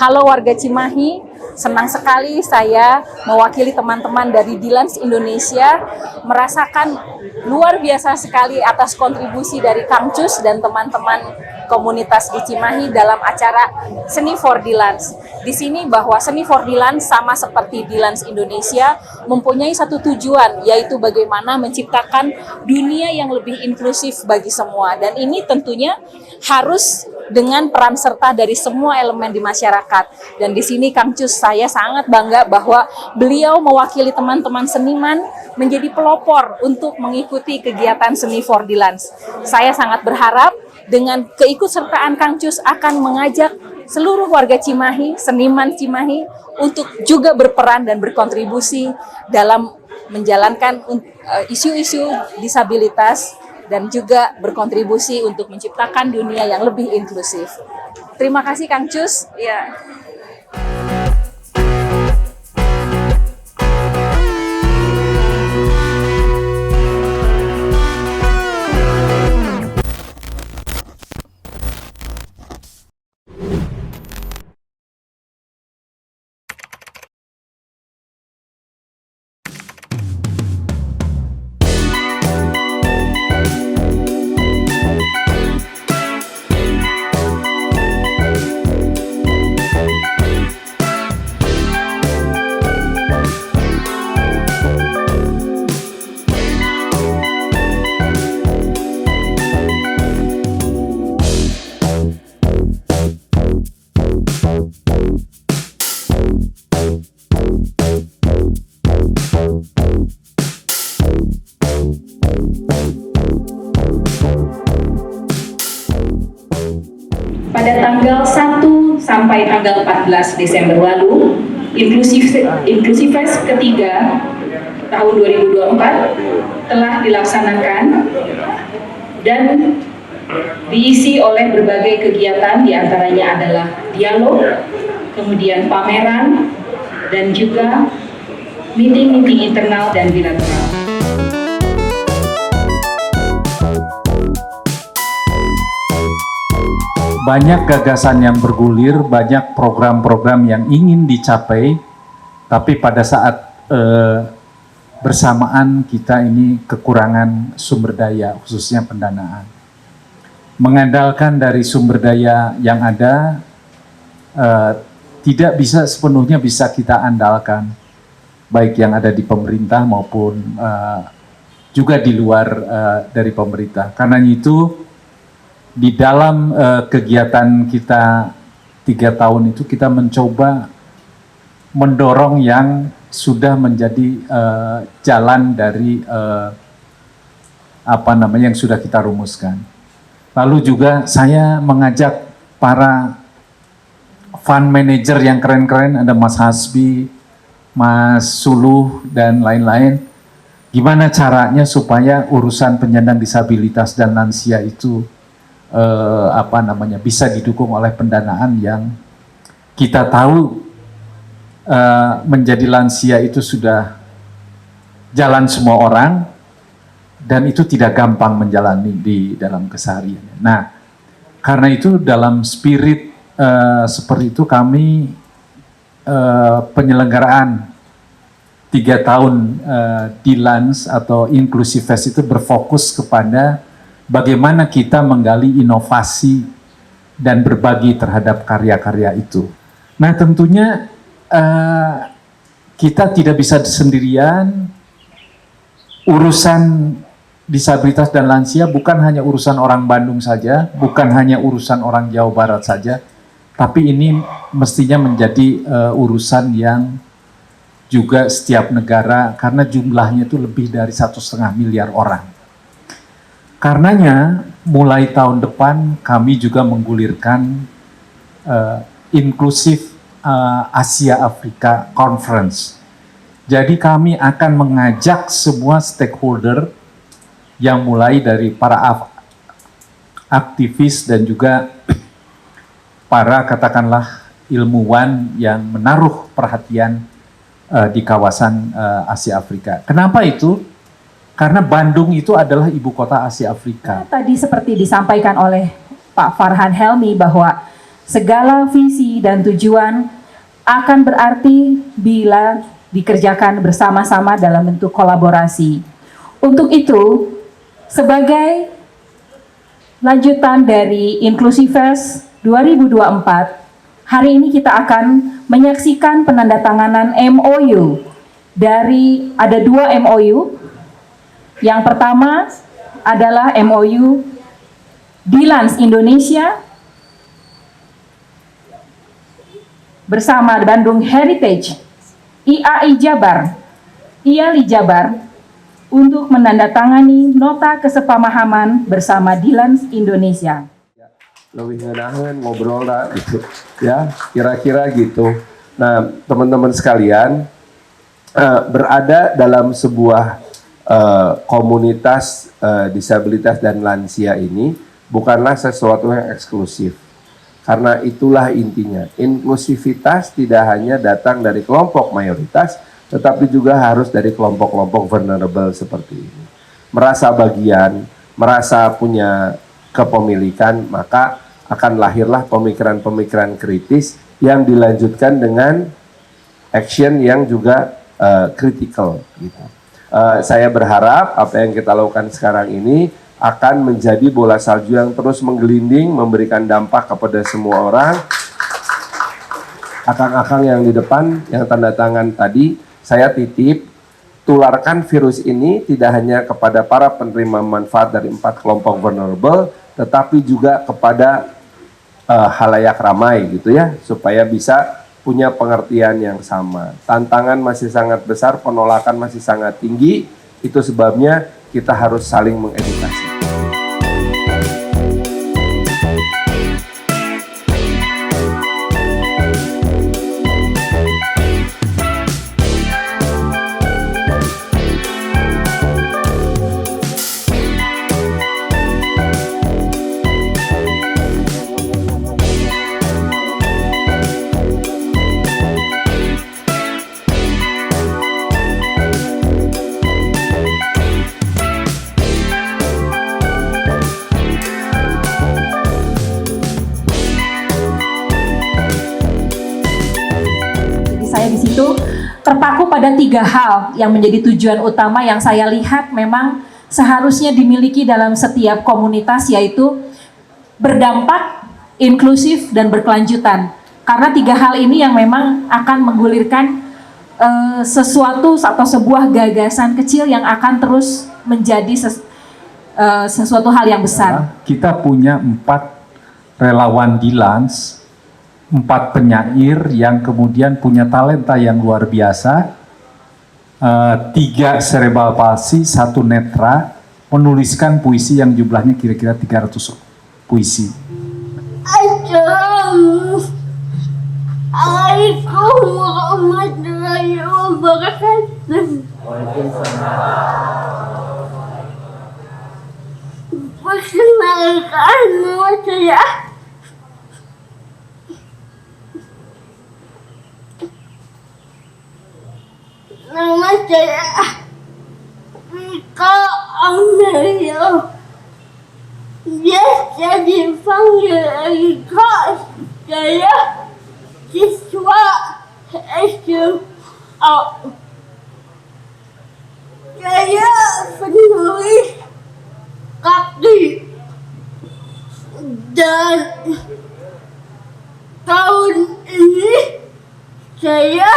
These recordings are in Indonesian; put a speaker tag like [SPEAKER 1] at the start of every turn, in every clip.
[SPEAKER 1] Halo warga Cimahi, senang sekali saya mewakili teman-teman dari D-Lance Indonesia merasakan luar biasa sekali atas kontribusi dari Kang Cus dan teman-teman komunitas di Cimahi dalam acara Seni for D-Lance. Di sini bahwa Seni for D-Lance sama seperti D-Lance Indonesia mempunyai satu tujuan, yaitu bagaimana menciptakan dunia yang lebih inklusif bagi semua. Dan ini tentunya harus dengan peran serta dari semua elemen di masyarakat. Dan di sini Kang Cus, saya sangat bangga bahwa beliau mewakili teman-teman seniman menjadi pelopor untuk mengikuti kegiatan Seni for D-Lance. Saya sangat berharap dengan keikutsertaan Kang Cus akan mengajak seluruh warga Cimahi, seniman Cimahi untuk juga berperan dan berkontribusi dalam menjalankan isu-isu disabilitas dan juga berkontribusi untuk menciptakan dunia yang lebih inklusif. Terima kasih Kang Cus. Ya. Pada tanggal 1 sampai tanggal 14 Desember lalu, Inklusifes ketiga tahun 2024 telah dilaksanakan dan diisi oleh berbagai kegiatan, diantaranya adalah dialog, kemudian pameran, dan juga meeting-meeting internal dan bilateral.
[SPEAKER 2] Banyak gagasan yang bergulir, banyak program-program yang ingin dicapai, tapi pada saat bersamaan kita ini kekurangan sumber daya, khususnya pendanaan. Mengandalkan dari sumber daya yang ada, tidak bisa sepenuhnya bisa kita andalkan, baik yang ada di pemerintah maupun juga di luar dari pemerintah. Karena itu, di dalam kegiatan kita 3 tahun itu kita mencoba mendorong yang sudah menjadi jalan dari yang sudah kita rumuskan. Lalu juga saya mengajak para fund manager yang keren-keren, ada Mas Hasbi, Mas Suluh, dan lain-lain. Gimana caranya supaya urusan penyandang disabilitas dan lansia itu bisa didukung oleh pendanaan yang kita tahu menjadi lansia itu sudah jalan semua orang dan itu tidak gampang menjalani di dalam keseharian. Nah, karena itu dalam spirit seperti itu kami penyelenggaraan 3 tahun D-Lance atau Inklusifes itu berfokus kepada bagaimana kita menggali inovasi dan berbagi terhadap karya-karya itu. Nah, tentunya kita tidak bisa sendirian. Urusan disabilitas dan lansia bukan hanya urusan orang Bandung saja, bukan hanya urusan orang Jawa Barat saja, tapi ini mestinya menjadi urusan yang juga setiap negara, karena jumlahnya itu lebih dari 1,5 miliar orang. Karenanya, mulai tahun depan kami juga menggulirkan Inklusif Asia Afrika Conference. Jadi kami akan mengajak semua stakeholder yang mulai dari para aktivis dan juga para katakanlah ilmuwan yang menaruh perhatian di kawasan Asia Afrika. Kenapa itu? Karena Bandung itu adalah ibu kota Asia Afrika.
[SPEAKER 3] Tadi seperti disampaikan oleh Pak Farhan Helmi bahwa
[SPEAKER 1] segala visi dan tujuan akan berarti bila dikerjakan bersama-sama dalam bentuk kolaborasi. Untuk itu, sebagai lanjutan dari Inklusifest 2024, hari ini kita akan menyaksikan penandatanganan MOU dari ada 2 MOU. Yang pertama adalah MOU Dilans Indonesia bersama Bandung Heritage, IAI Jabar, IALI Jabar untuk menandatangani nota kesepamahaman bersama Dilans Indonesia.
[SPEAKER 3] Lebih ngenahan ngobrol lah gitu ya, kira-kira gitu. Nah, teman-teman sekalian, berada dalam sebuah komunitas disabilitas dan lansia ini bukanlah sesuatu yang eksklusif, karena itulah intinya. Inklusivitas tidak hanya datang dari kelompok mayoritas, tetapi juga harus dari kelompok-kelompok vulnerable seperti ini. Merasa bagian, merasa punya kepemilikan, maka akan lahirlah pemikiran-pemikiran kritis yang dilanjutkan dengan action yang juga critical gitu. Saya berharap apa yang kita lakukan sekarang ini akan menjadi bola salju yang terus menggelinding, memberikan dampak kepada semua orang. Akang-akang yang di depan, yang tanda tangan tadi, saya titip, tularkan virus ini tidak hanya kepada para penerima manfaat dari 4 kelompok vulnerable, tetapi juga kepada halayak ramai gitu ya, supaya bisa punya pengertian yang sama. Tantangan masih sangat besar, penolakan masih sangat tinggi, itu sebabnya kita harus saling mengedukasi.
[SPEAKER 1] Saya di situ terpaku pada 3 hal yang menjadi tujuan utama yang saya lihat memang seharusnya dimiliki dalam setiap komunitas, yaitu berdampak, inklusif, dan berkelanjutan. Karena 3 hal ini yang memang akan menggulirkan sesuatu atau sebuah gagasan kecil yang akan terus menjadi sesuatu hal yang besar.
[SPEAKER 2] Kita punya 4 relawan Dilans, 4 penyair yang kemudian punya talenta yang luar biasa, 3 cerebral palsy, 1 netra, menuliskan puisi yang jumlahnya kira-kira 300 puisi.
[SPEAKER 4] Assalamualaikum warahmatullahi wabarakatuh. Perkenalkan, nama saya Rika Amelia. Biasa dipanggil Rika. Saya siswa SMA. Saya penulis kaki, dan tahun ini saya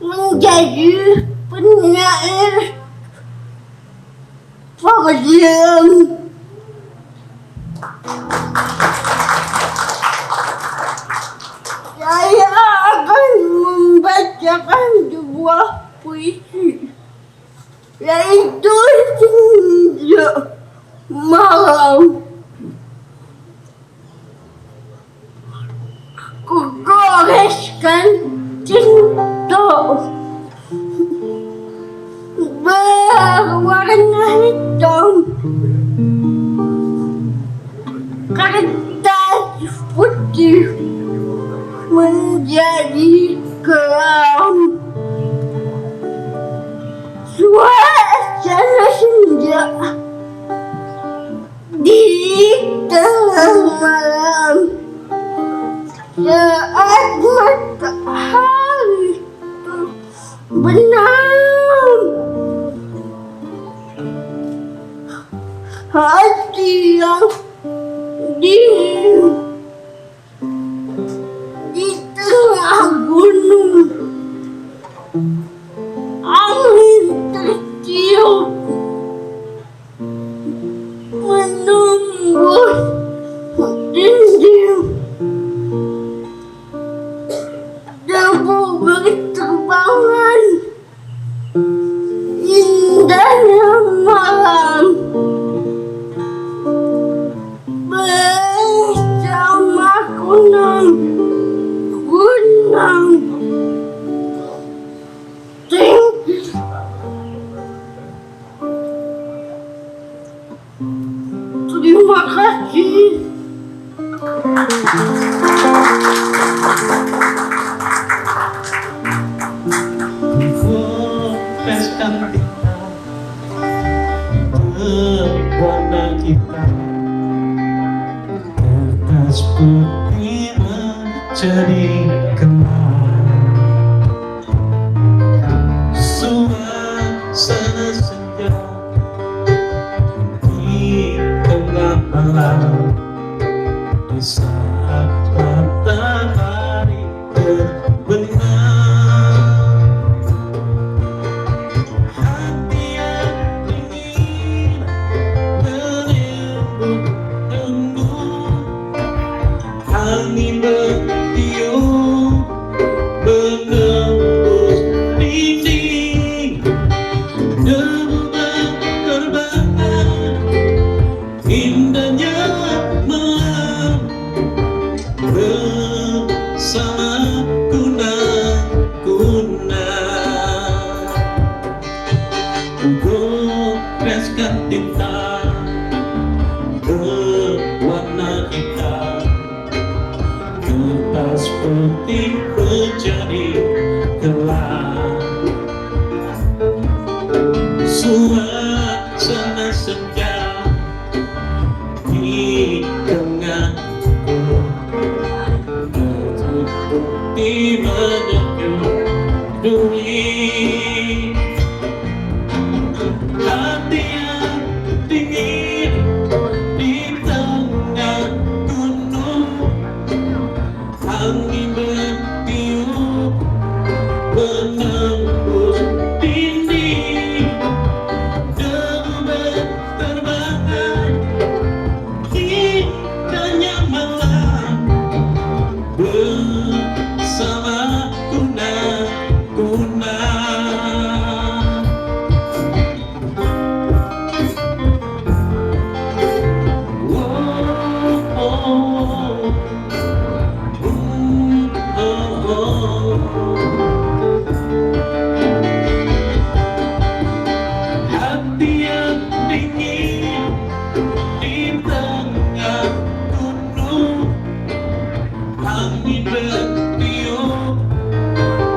[SPEAKER 4] menjadi penyair podium. Saya akan membacakan sebuah puisi, yaitu Senja Malam. Kugoreskan cinta berwarna hitam, kertas putih menjadi kelam. Suasana senja di tengah malam saat matahari benam, hati yang dingin di tengah gunung, angin tertiup menembus dinding, debu berterbangan, indahnya malam bersama gunung tinggi. Terima kasih.
[SPEAKER 5] Peskan kita warna kita, kertas putih menjadi gelap, suasana senja di tengah malam, di saat matahari terbenam. Angin bertiup menembus dinding, debu berterbangan, indahnya malam bersama kunang-kunang. Goreskan tinta berwarna hitam, kertas putih menjadi gelap, suasana senja di tengah kertas putih menyusui hati yang dingin di tengah gunung, angin bertiup menembus dinding, debu berterbangan, indahnya malam bersama kunang-kunang. Hati yang dingin di tengah gunung, angin bertiup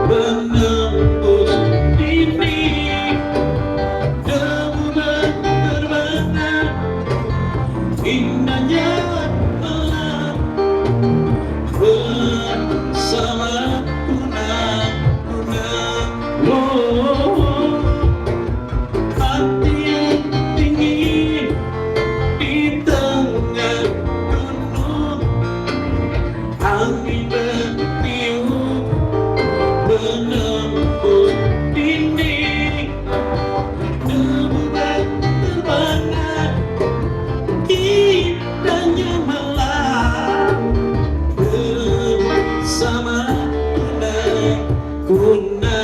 [SPEAKER 5] menembus dinding, debu berterbangan, indahnya malam bersama kunang-kunang. Hati yang dingin di tengah gunung, angin bertiup menembus dinding, debu berterbangan, indahnya malam bersama kunang-kunang.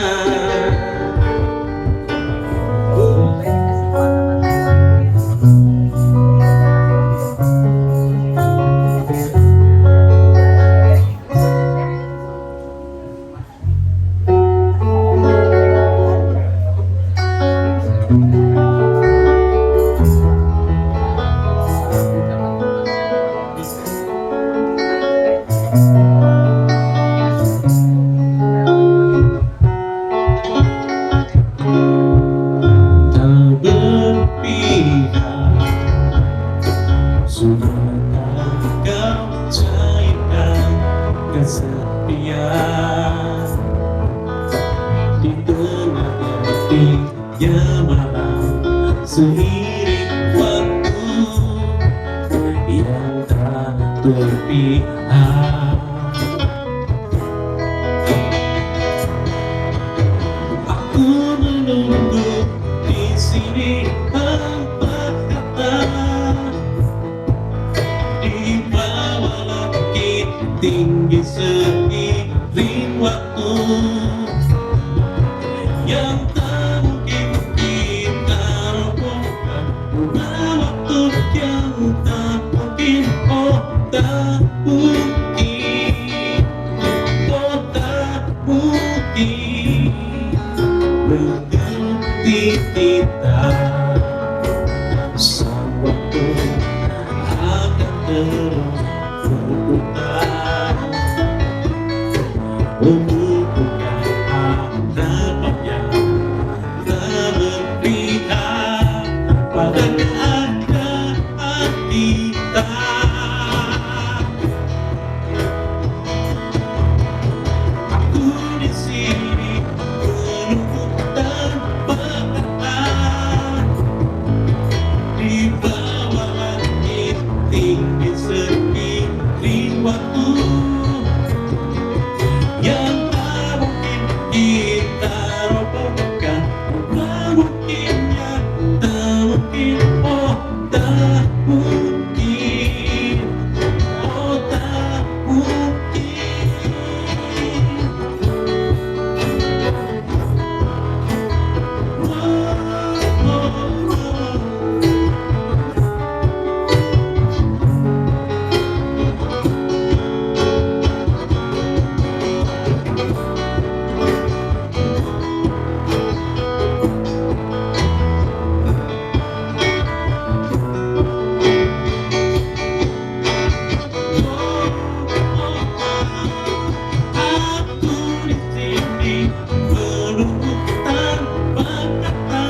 [SPEAKER 5] Tak berpihak, sudah tak cairkan kesepian di tengah erupsinya malam, seiring waktu yang tak terpihak. Aku menunggu di sini tanpa kata, di bawah langit tinggi seiring waktu yang tak mungkin kita robohkan, waktu yang tak mungkin, oh tak mungkin, oh tak mungkin berhenti kita. Sang waktu akan terus berputar, membukukan harapan yang tak berpihak pada keadaan kita. Aku di sini menunggu tanpa kata, di bawah langit tinggi seiring waktu yang tak mungkin kita robohkan, tak mungkinnya, tak mungkin, oh tak mungkin, oh tak mungkin. Aku di sini menunggu tanpa kata,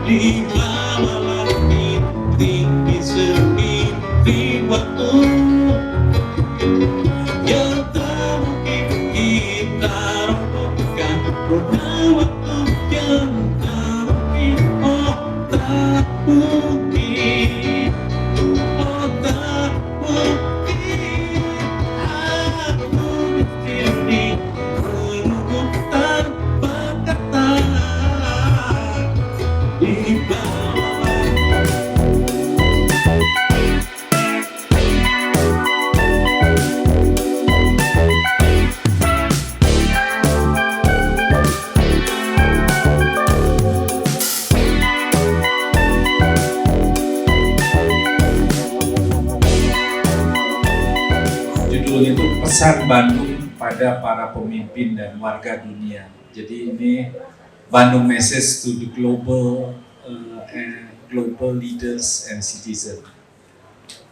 [SPEAKER 5] di bawah langit tinggi seiring waktu yang tak mungkin kita robohkan, roda waktu yang tak mungkin, oh tak mungkin, oh tak mungkin. Aku di sini menunggu tanpa kata, di bawah
[SPEAKER 2] Judul itu Pesan Bandung pada para pemimpin dan warga dunia. Jadi ini Bandung Message to the global leaders and citizens.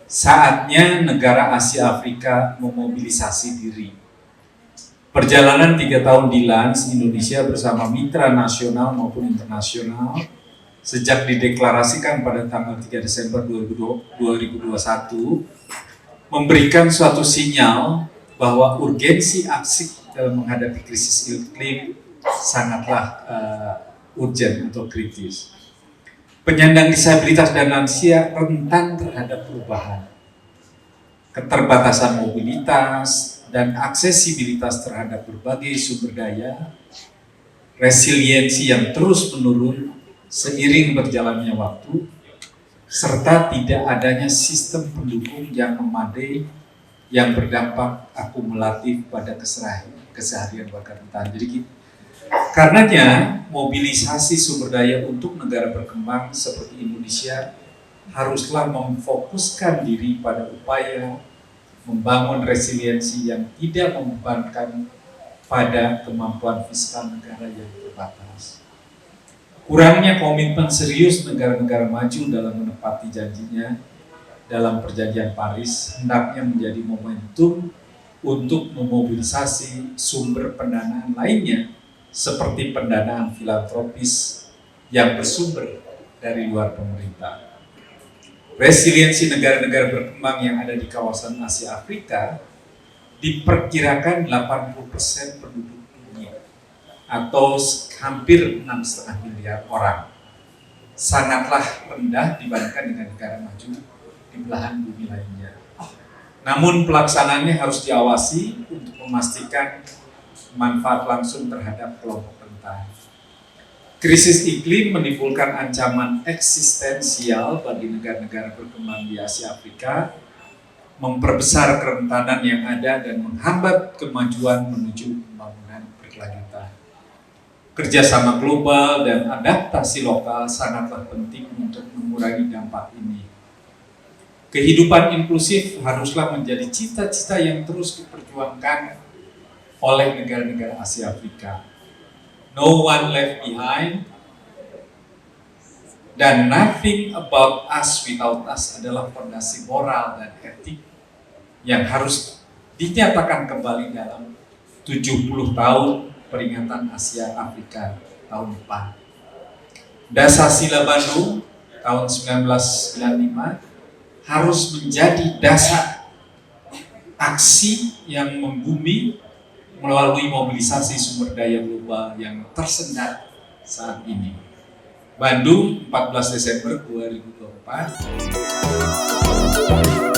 [SPEAKER 2] Saatnya negara Asia Afrika memobilisasi diri. Perjalanan 3 tahun di Lans, Indonesia bersama mitra nasional maupun internasional sejak dideklarasikan pada tanggal 3 Desember 2021 memberikan suatu sinyal bahwa urgensi aksi dalam menghadapi krisis iklim sangatlah urgent atau kritis. Penyandang disabilitas dan lansia rentan terhadap perubahan, keterbatasan mobilitas, dan aksesibilitas terhadap berbagai sumber daya, resiliensi yang terus menurun seiring berjalannya waktu, serta tidak adanya sistem pendukung yang memadai yang berdampak akumulatif pada keseharian warga rentan. Jadi karenanya mobilisasi sumber daya untuk negara berkembang seperti Indonesia haruslah memfokuskan diri pada upaya membangun resiliensi yang tidak membebankan pada kemampuan fiskal negara yang terbatas. Kurangnya komitmen serius negara-negara maju dalam menepati janjinya dalam perjanjian Paris hendaknya menjadi momentum untuk memobilisasi sumber pendanaan lainnya seperti pendanaan filantropis yang bersumber dari luar pemerintah. Resiliensi negara-negara berkembang yang ada di kawasan Asia Afrika diperkirakan 80% penduduk dunia atau hampir 6,5 miliar orang. Sangatlah rendah dibandingkan dengan negara maju di belahan bumi lainnya. Namun pelaksanaannya harus diawasi untuk memastikan manfaat langsung terhadap kelompok rentan. Krisis iklim menimbulkan ancaman eksistensial bagi negara-negara berkembang di Asia Afrika, memperbesar kerentanan yang ada dan menghambat kemajuan menuju pembangunan berkelanjutan. Kerjasama global dan adaptasi lokal sangatlah penting untuk mengurangi dampak ini. Kehidupan inklusif haruslah menjadi cita-cita yang terus diperjuangkan oleh negara-negara Asia Afrika. No one left behind, dan nothing about us without us adalah fondasi moral dan etik yang harus dinyatakan kembali dalam 70 tahun peringatan Asia Afrika tahun depan. Dasar-Sila Bandung tahun 1995 harus menjadi dasar aksi yang membumi melalui mobilisasi sumber daya global yang tersendat saat ini. Bandung, 14 Desember 2024.